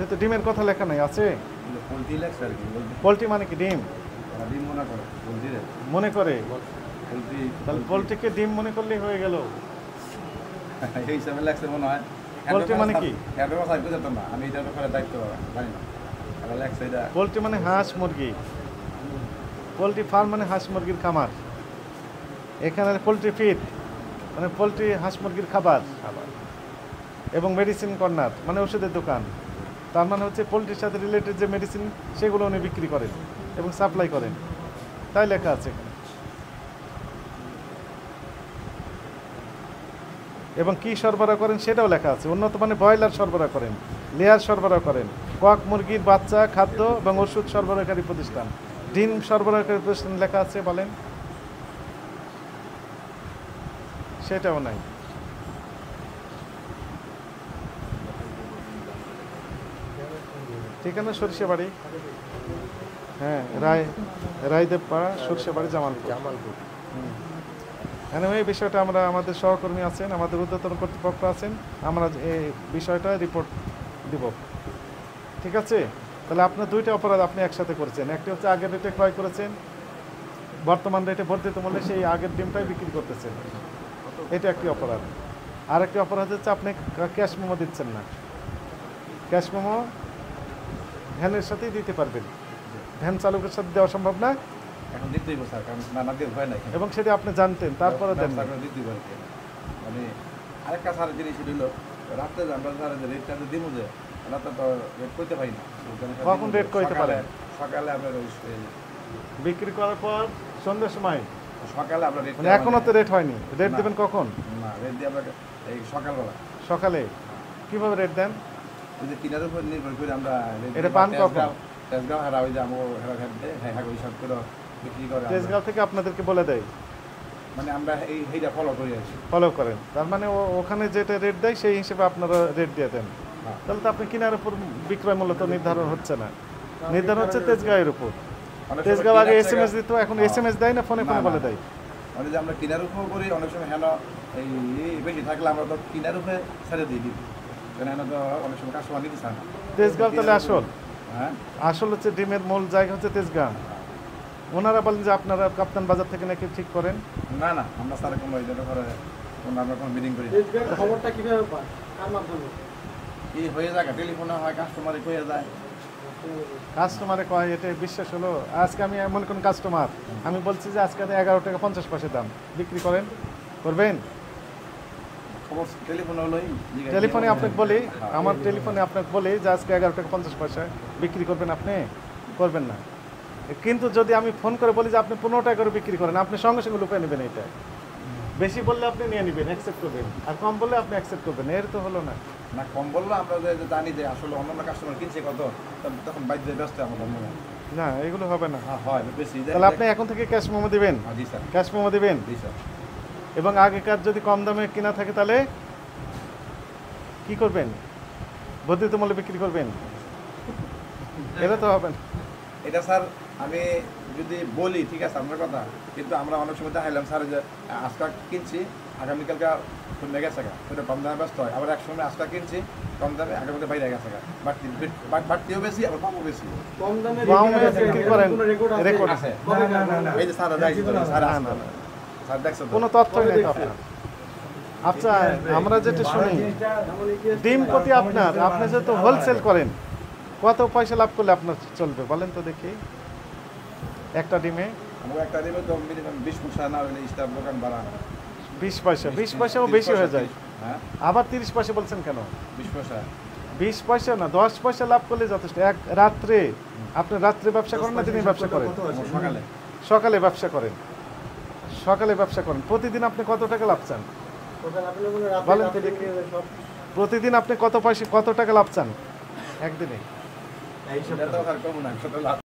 যেহেতু ডিমের কথা লেখা নাই আছে পোলট্রি লেখছে আর কি পোলট্রি মানে কি ডিম ডিম মনে করে পোলট্রি মনে করে পোলট্রি তাহলে পোলট্রিকে ডিম মনে করলেই হয়ে গেল এই হিসাবে লেখছে মনে হয় পোলট্রি মানে কি হ্যান্ডেল মাছ আমি বুঝতাম না আমি এটার ব্যাপারে দায়িত্ব জানি না আবার লেখছে এটা পোলট্রি মানে হাঁস মুরগি পোলট্রি ফার্ম মানে হাঁস মুরগির খামার এখানে পোলট্রি ফিড মানে পোলট্রি হাঁস মুরগির খাবার এবং মেডিসিন কর্নার মানে ওষুধের দোকান তার মানে হচ্ছে পোলট্রির সাথে রিলেটেড যে মেডিসিন সেগুলো উনি বিক্রি করেন এবং সাপ্লাই করেন তাই লেখা আছে এখানে এবং কি সরবরাহ করেন সেটাও লেখা আছে উন্নত মানে ব্রয়লার সরবরাহ করেন লেয়ার সরবরাহ করেন কক মুরগির বাচ্চা খাদ্য এবং ওষুধ সরবরাহকারী প্রতিষ্ঠান ডিম সরবরাহকারী প্রতিষ্ঠান লেখা আছে বলেন সেটাও নাই ঠিকানা সরিষাবাড়ি হ্যাঁ রায়দেব পাড়া সরিষাবাড়ি জামালপুর এই বিষয়টা আমরা আমাদের সহকর্মী আছেন আমাদের ঊর্ধ্বতন কর্তৃপক্ষ আছেন আমরা এই বিষয়টা রিপোর্ট দিব ঠিক আছে তাহলে আপনার দুইটা অপরাধ আপনি একসাথে করেছেন একটি হচ্ছে আগের রেটে ক্রয় করেছেন বর্তমান রেটে বর্ধিত মূল্যে সেই আগের ডিমটাই বিক্রি করতেছেন এটা একটি অপরাধ আর একটি অপরাধ হচ্ছে আপনি ক্যাশ মেমো দিচ্ছেন না ক্যাশ মেমো ভ্যানের সাথেই দিতে পারবেন ভ্যান চালকের সাথে দেওয়া সম্ভব না এখন দিতেই স্যার কারণ না দিয়ে ভয় নাই এবং সেটা আপনি জানতেন তারপরে দেন না দিতেই পারি মানে আরেকটা স্যারের জিনিস হলো রাত্রে আমরা স্যার যে রেটটা দিব যে রাতে তো রেট করতে পারি না কখন রেট করতে পারে সকালে আমরা বিক্রি করার পর সন্ধ্যার সময় সকালে আমরা রেট মানে এখনো তো রেট হয়নি রেট দেবেন কখন না রেট দিয়ে আমরা এই সকালবেলা সকালে কিভাবে রেট দেন ওই যে কিনার উপর নির্ভর করে আমরা এটা পান কখন তেজগাঁও হারা ওই যে আমার হেরা খেতে হ্যাঁ হ্যাঁ ওই সব করে বিক্রি করে তেজগাঁও থেকে আপনাদেরকে বলে দেয় মানে আমরা এইটা ফলো করে আসি ফলো করেন তার মানে ওখানে যেটা রেট দেয় সেই হিসেবে আপনারা রেট দিয়ে দেন তাহলে তো আপনি কিনার উপর বিক্রয় মূল্য তো নির্ধারণ হচ্ছে না নির্ধারণ হচ্ছে তেজগাঁওয়ের উপর তেজগাঁও আগে SMS দিত এখন SMS দেয় না ফোনে ফোনে বলে দেয় মানে যে আমরা কিনার উপর করি অনেক সময় হেন এই বেশি থাকলে আমরা তো কিনার উপরে ছেড়ে দিই দিই হেন তো অনেক সময় কাস্টমার নিতে চায় না তেজগাঁও তাহলে আসল হ্যাঁ আসল হচ্ছে ডিমের মূল জায়গা হচ্ছে তেজগাঁও ওনারা বলেন যে আপনারা কাপ্তান বাজার থেকে নাকি ঠিক করেন না না আমরা স্যার কোনো এই জন্য করে আমরা কোনো মিটিং করি খবরটা কিভাবে পান কার মাধ্যমে এই হয়ে যায় টেলিফোনে হয় কাস্টমারে হয়ে যায় কাস্টমারে কয় এটা বিশ্বাস হলো আজকে আমি এমন কোন কাস্টমার আমি বলছি যে আজকে 11 টাকা 50 পয়সা দাম বিক্রি করেন করবেন খবর টেলিফোনে হলোই টেলিফোনে আপনাকে বলি আমার টেলিফোনে আপনাকে বলি যে আজকে 11 টাকা 50 পয়সা বিক্রি করবেন আপনি করবেন না কিন্তু যদি আমি ফোন করে বলি যে আপনি 15 টাকা করে বিক্রি করেন আপনি সঙ্গে সঙ্গে লুকিয়ে নেবেন এটা বেশি বললে আপনি নিয়ে নেবেন অ্যাকসেপ্ট করবেন আর কম বললে আপনি অ্যাকসেপ্ট করবেন এর তো হলো না না কম বললো আমরা যে জানি যে আসলে অন্যান্য কাস্টমার কিনছে কত তখন বাইরে যে ব্যস্ত আমার অন্য না এগুলো হবে না হয় বেশি তাহলে আপনি এখন থেকে ক্যাশ মেমো দিবেন জি স্যার ক্যাশ মেমো দিবেন জি স্যার এবং আগেকার যদি কম দামে কিনা থাকে তাহলে কি করবেন বর্ধিত মূল্যে বিক্রি করবেন এটা তো হবে না এটা স্যার আমি যদি বলি ঠিক আছে আপনার কথা কিন্তু আমরা অনেক সময় দেখাইলাম স্যার যে আজকা কিনছি আগামীকালকে কমে গেছে গা ওটা কম দামে ব্যস্ত হয় আবার এক সময় আজকা কিনছি কম দামে আগামীকাল বাইরে গেছে গা বাড়তিও বেশি আবার কমও বেশি কম দামে বিক্রি করেন রেকর্ড রেকর্ড আছে আছে এই যে স্যার স্যার স্যার দেখছেন কোনো তথ্যই নেই তো আপনার আচ্ছা আমরা যেটা শুনি ডিম প্রতি আপনার আপনি যেহেতু হোলসেল করেন কত পয়সা লাভ করলে আপনার চলবে বলেন তো দেখি একটা ডিমে আমরা একটা দিলে তো মিনিমাম 20 পয়সা না হলে স্টাফ দোকান ভাড়া 20 পয়সা 20 পয়সাও বেশি হয়ে যায় হ্যাঁ আবার 30 পয়সা বলছেন কেন 20 পয়সা 20 পয়সা না 10 পয়সা লাভ করলে যথেষ্ট এক রাত্রে আপনি রাত্রে ব্যবসা করেন না দিনে ব্যবসা করেন সকালে সকালে ব্যবসা করেন সকালে ব্যবসা করেন প্রতিদিন আপনি কত টাকা লাভ চান বলেন তো দেখি প্রতিদিন আপনি কত টাকা লাভ চান একদিনে এটা তো আর কম না কত লাভ